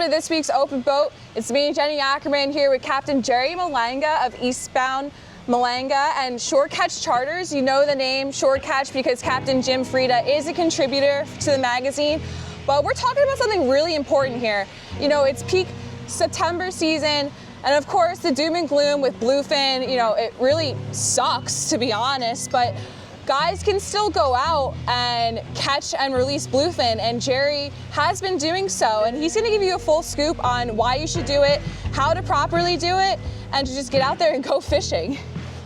to this week's Open Boat. It's me, Jenny Ackerman, here with Captain Jerry Malanga of Eastbound Malanga and Shore Catch Charters. You know the name Shore Catch because Captain Jim Frieda is a contributor to the magazine. But we're talking about something really important here. You know, it's peak September season, and of course the doom and gloom with bluefin, you know, it really sucks, to be honest, but guys can still go out and catch and release bluefin, and Jerry has been doing so, and he's going to give you a full scoop on why you should do it, how to properly do it, and to just get out there and go fishing.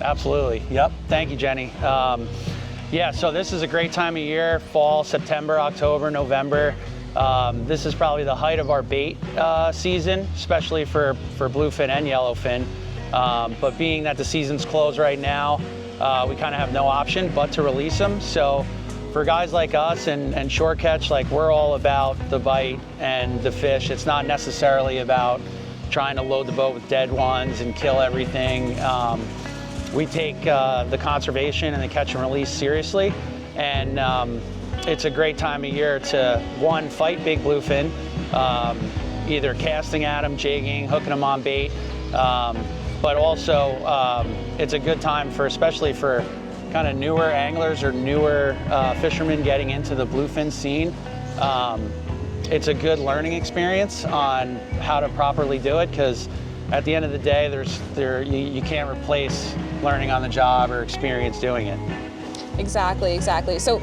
Absolutely. Yep. Thank you, Jenny. Yeah, so this is a great time of year, fall, September, October, November. This is probably the height of our bait season, especially for bluefin and yellowfin. But being that the season's closed right now, we kind of have no option but to release them. So for guys like us and shore catch, like, we're all about the bite and the fish. It's not necessarily about trying to load the boat with dead ones and kill everything. We take the conservation and the catch and release seriously, and it's a great time of year to, one, fight big bluefin, either casting at them, jigging, hooking them on bait, but also it's a good time for, especially for kind of newer anglers or newer fishermen getting into the bluefin scene. It's a good learning experience on how to properly do it, because at the end of the day, you can't replace learning on the job or experience doing it. Exactly, exactly. So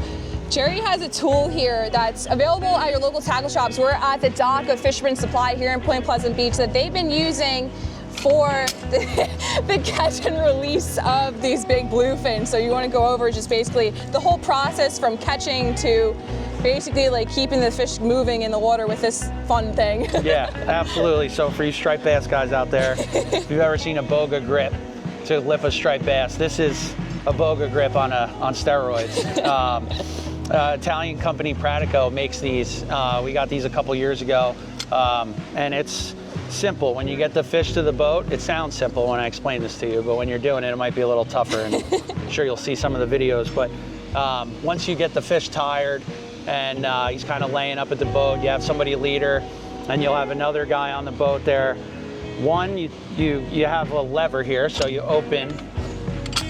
Jerry has a tool here that's available at your local tackle shops. We're at the dock of Fisherman Supply here in Point Pleasant Beach that they've been using for the catch and release of these big bluefin. So you want to go over just basically the whole process from catching to basically like keeping the fish moving in the water with this fun thing. Yeah, absolutely. So for you striped bass guys out there, if you've ever seen a boga grip to lip a striped bass, this is a boga grip on steroids. Italian company Pratico makes these. We got these a couple years ago, and it's simple. When you get the fish to the boat, it sounds simple when I explain this to you, but when you're doing it, it might be a little tougher, and I'm sure you'll see some of the videos. But once you get the fish tired and he's kind of laying up at the boat, you have somebody leader, and you'll have another guy on the boat there. One, you have a lever here, so you open,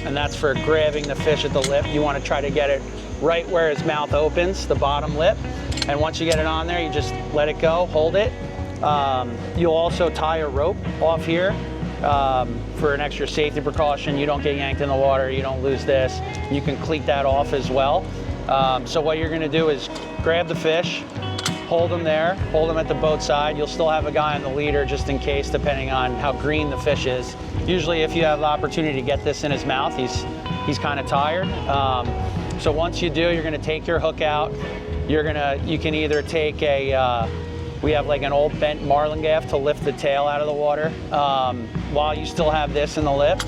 and that's for grabbing the fish at the lip. You want to try to get it right where his mouth opens, the bottom lip. And once you get it on there, you just let it go, hold it. You'll also tie a rope off here for an extra safety precaution. You don't get yanked in the water, you don't lose this. You can cleat that off as well. So what you're gonna do is grab the fish, hold them there, hold them at the boat side. You'll still have a guy on the leader just in case, depending on how green the fish is. Usually if you have the opportunity to get this in his mouth, he's kind of tired. So once you do, you're gonna take your hook out. You can either take we have like an old bent marlin gaff to lift the tail out of the water while you still have this in the lip.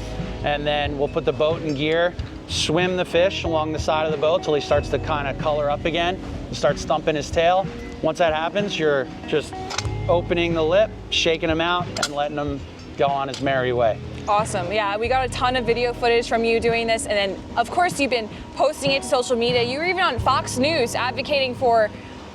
And then we'll put the boat in gear, swim the fish along the side of the boat till he starts to kind of color up again and start stumping his tail. Once that happens, you're just opening the lip, shaking him out, and letting him go on his merry way. Awesome. Yeah, we got a ton of video footage from you doing this, and then of course you've been posting it to social media. You were even on Fox News advocating for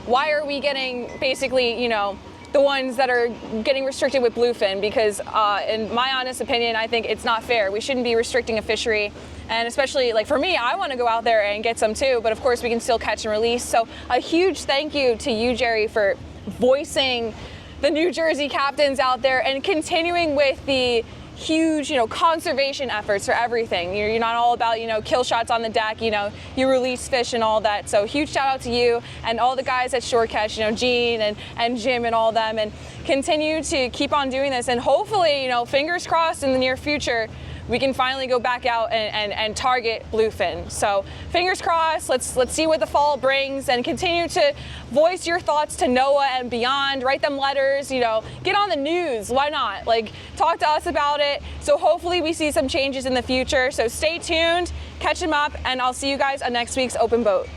why are we getting basically, you know, the ones that are getting restricted with bluefin, because in my honest opinion, I think it's not fair. We shouldn't be restricting a fishery, and especially like for me, I want to go out there and get some too, but of course we can still catch and release. So a huge thank you to you, Jerry, for voicing the New Jersey captains out there and continuing with the huge, you know, conservation efforts for everything. You're not all about, you know, kill shots on the deck, you know, you release fish and all that. So huge shout out to you and all the guys at Shore Catch, you know, Gene and Jim and all them, and continue to keep on doing this. And hopefully, you know, fingers crossed in the near future, we can finally go back out and target bluefin. So fingers crossed, let's see what the fall brings, and continue to voice your thoughts to NOAA and beyond. Write them letters, you know, get on the news, why not? Like, talk to us about it. So hopefully we see some changes in the future. So stay tuned, catch them up, and I'll see you guys on next week's Open Boat.